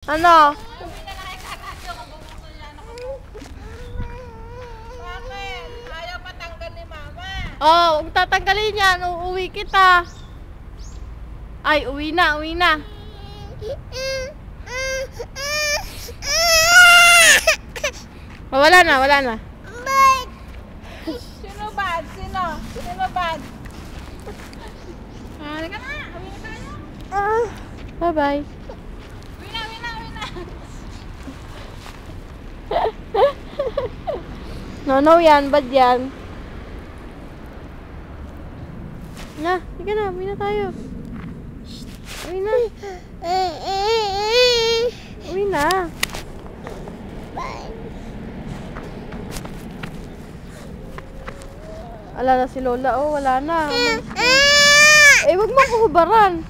Ano? Bakit? Ayaw patanggal ni Mama. Oh, huwag tatanggalin yan. Uuwi kita. Ay, uwi na, uwi na. Oh, wala na, wala na. Sino bad? Sino? Sino bad? Halika na. Uwi na tayo. Bye-bye. Uwi na, uwi na, uwi na. No, yan. Bad yan. Na, sige na. Uwi na tayo. Uwi na. Uwi na. Wala na si Lola. Oh, wala na. Eh, wag mo kuhubaran.